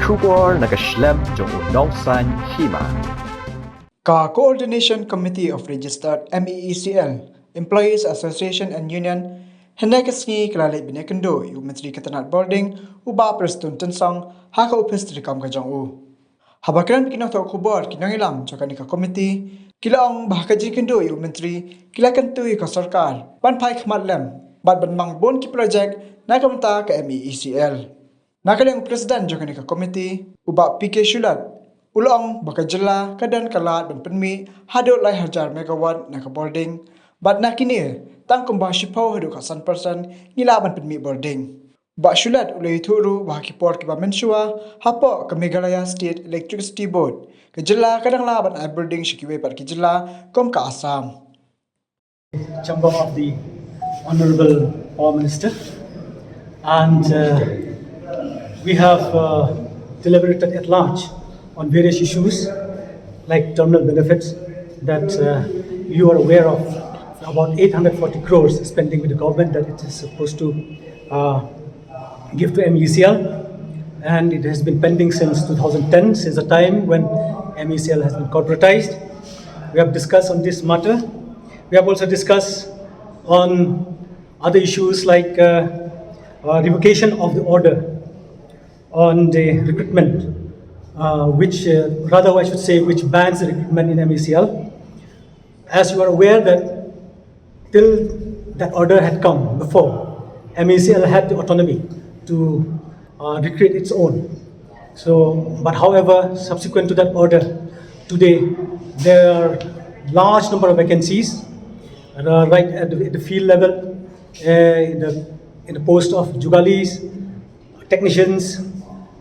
Kubor nakaslem jong udongsan Hima. Coordination Committee of Registered MEECL, Employees Association and Union, Henekasni Kalale Binekendo, U Menteri Ketenat Bording, Uba Preston Tensang, Haka Upestri Kam Kajang U. Habakran kinang tau kubor kinang ilam Jakanika Committee, Kilaong Bahakaji Kendo, U Menteri, Kilakantu Ika Sarkar, Ban Pai Khamat Lem, Bad Ban Mang Bon Ki Project, Nakamta ke MEECL. Nakalang Presiden Jakanika Committee, Uba PK Shulat, Ulang bakajela kadan kalat dan Pynmih hadut lai hajar megawatt nak Bording bat nak kini tang kumbah shipau hadut ka 100% ngila ban Pynmih Bording ba shulat ulai thuru ba kipor ki ba mensua hapo ke Meghalaya State Electricity Board ke jela kadang la ban Bording shikiwe par ki jela kom ka Assam. Chamber of the Honorable Prime Minister, and we have deliberated at large on various issues like terminal benefits that you are aware of, about 840 crores spending with the government that it is supposed to give to MECL, and it has been pending since 2010, since the time when MECL has been corporatized. We have discussed on this matter. We have also discussed on other issues like revocation of the order on the recruitment, which bans the recruitment in MECL. As you are aware that till that order had come before, MECL had the autonomy to recruit its own. But however, subsequent to that order, today there are large number of vacancies right at the field level, in the post of jugalis, technicians,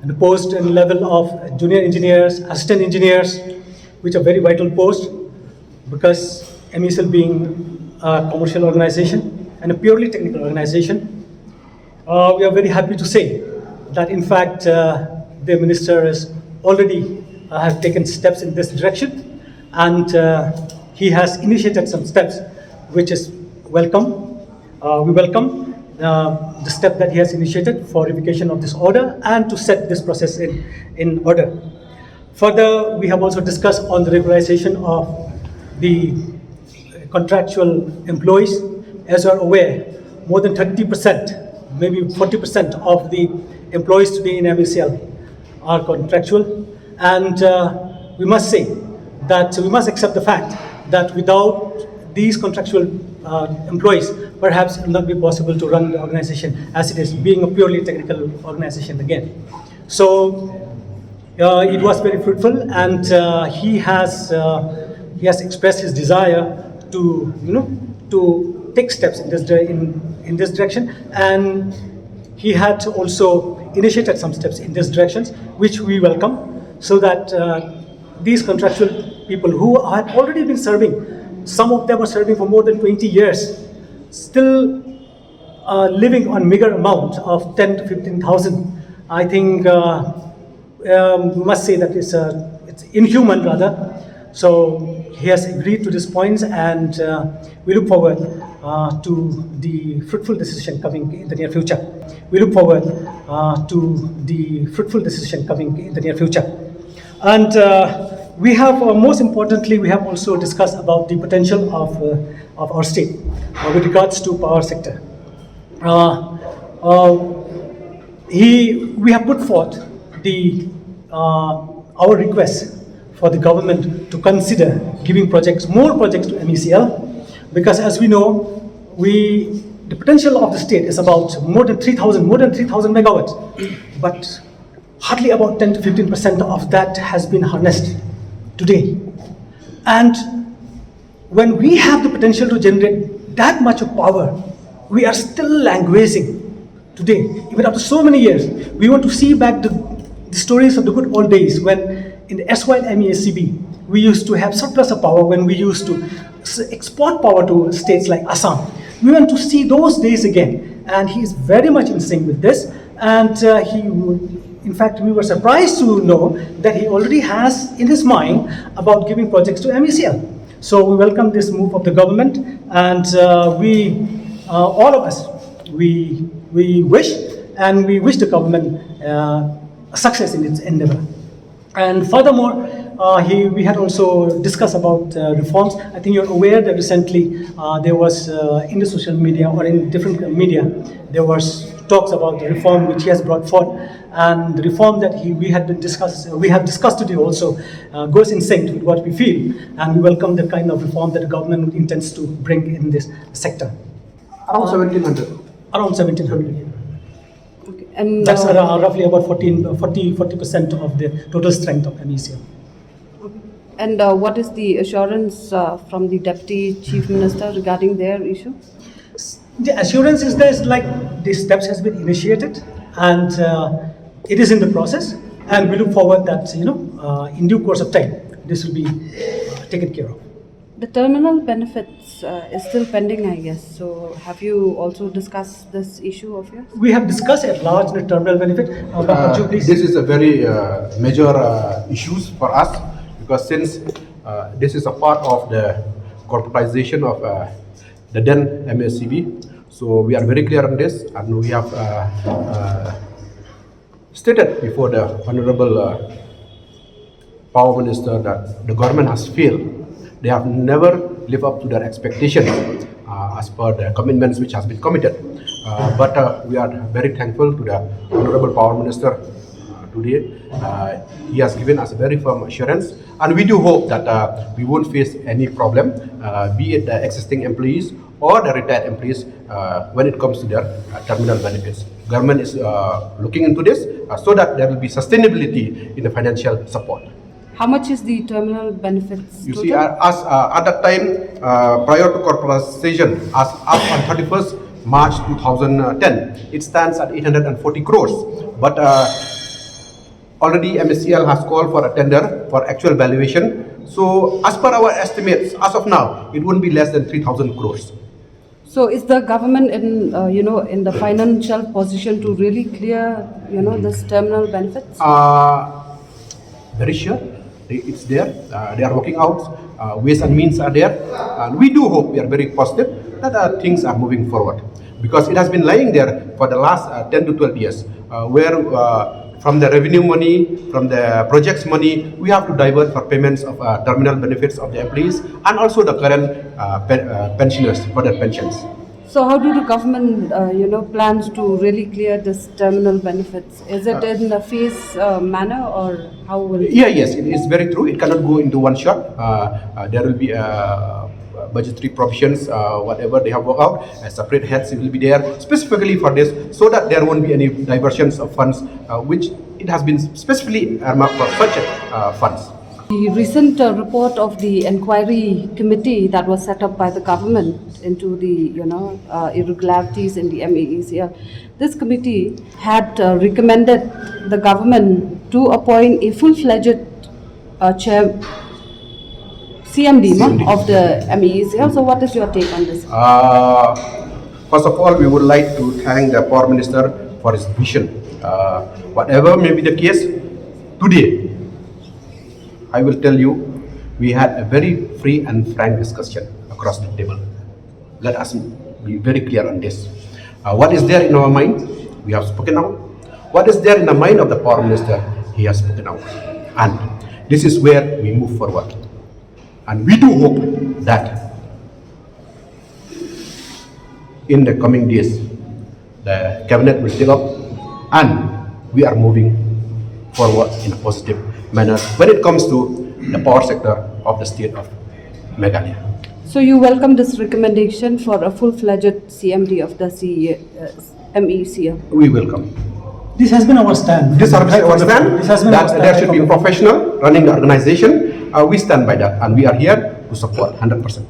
and the post and level of junior engineers, assistant engineers, which are very vital posts, because MECL being a commercial organization and a purely technical organization, we are very happy to say that in fact the minister has already has taken steps in this direction, and he has initiated some steps which is welcome. We welcome the step that he has initiated for revocation of this order and to set this process in order. Further, we have also discussed on the regularization of the contractual employees. As you are aware, more than 30%, maybe 40% of the employees today in MECL are contractual, and we must say that we must accept the fact that without these contractual employees, perhaps it will not be possible to run the organization as it is, being a purely technical organization again. So it was very fruitful, and he has expressed his desire to take steps in this direction, and he had also initiated some steps in this direction, which we welcome, so that these contractual people who had already been serving, some of them are serving for more than 20 years, still living on meager amount of 10 to 15,000. I think we must say that it's inhuman rather. So he has agreed to these points, and we look forward to the fruitful decision coming in the near future. We look forward to the fruitful decision coming in the near future. And we have, most importantly, we have also discussed about the potential of our state with regards to power sector. We have put forth our request for the government to consider giving more projects to MECL, because as we know, the potential of the state is about more than 3,000 megawatts, but hardly about 10 to 15% of that has been harnessed today. And when we have the potential to generate that much of power, we are still languishing today, even after so many years. We want to see back the stories of the good old days when in the SY MESCB we used to have surplus of power, when we used to export power to states like Assam. We want to see those days again, and he is very much in sync with this, and in fact, we were surprised to know that he already has in his mind about giving projects to MECL. So we welcome this move of the government, and all of us, we wish the government success in its endeavor. And furthermore, we had also discussed about reforms. I think you're aware that recently there was in the social media or in different media, there was talks about the reform which he has brought forth, and the reform that we have discussed today also goes in sync with what we feel, and we welcome the kind of reform that the government intends to bring in this sector. Around 1700. Around 1700. Okay. And That's roughly about 40% of the total strength of MECL. and what is the assurance from the Deputy Chief Minister regarding their issue? The assurance is that these steps has been initiated, and it is in the process, and we look forward that in due course of time this will be taken care of. The terminal benefits is still pending, I guess. So have you also discussed this issue of yours? We have discussed at large the terminal benefit. Could you please? This is a very major issues for us, because since this is a part of the corporatization of the then MSCB, so we are very clear on this, and we have stated before the Honorable Power Minister that the government has failed. They have never lived up to their expectations as per the commitments which has been committed. But we are very thankful to the Honorable Power Minister today. He has given us a very firm assurance, and we do hope that we won't face any problem, be it the existing employees or the retired employees, when it comes to their terminal benefits. Government is looking into this so that there will be sustainability in the financial support. How much is the terminal benefits? You total? see, at that time, prior to corporatization, as up on 31st March 2010, it stands at 840 crores. But already MSCL has called for a tender for actual valuation. So as per our estimates, as of now, it won't be less than 3,000 crores. So is the government in in the financial position to really clear this terminal benefits? Very sure. It's there. They are working out. Ways and means are there. And we do hope, we are very positive that things are moving forward. Because it has been lying there for the last 10 to 12 years, where from the revenue money, from the projects money, we have to divert for payments of terminal benefits of the employees and also the current pensioners for their pensions. So how do the government plans to really clear this terminal benefits? Is it in a phase manner, or how will it? Yes, it is very true. It cannot go into one shot. There will be budgetary provisions, whatever they have worked out, separate heads will be there specifically for this, so that there won't be any diversions of funds, which it has been specifically earmarked for such funds. The recent report of the inquiry committee that was set up by the government into the irregularities in the MEECL, this committee had recommended the government to appoint a full-fledged chair CMD of the MEECL. So what is your take on this? First of all, we would like to thank the Power Minister for his vision. Whatever may be the case, today, I will tell you, we had a very free and frank discussion across the table. Let us be very clear on this. What is there in our mind, we have spoken out. What is there in the mind of the Power Minister, he has spoken out. And this is where we move forward. And we do hope that in the coming days, the Cabinet will take up and we are moving forward in a positive manner when it comes to the power sector of the state of Meghalaya. So you welcome this recommendation for a full-fledged CMD of the MEECL? We welcome. This has been our stand. This has been our stand. This has been our that stand. there should be a professional running the organization. We stand by that, and we are here to support 100%.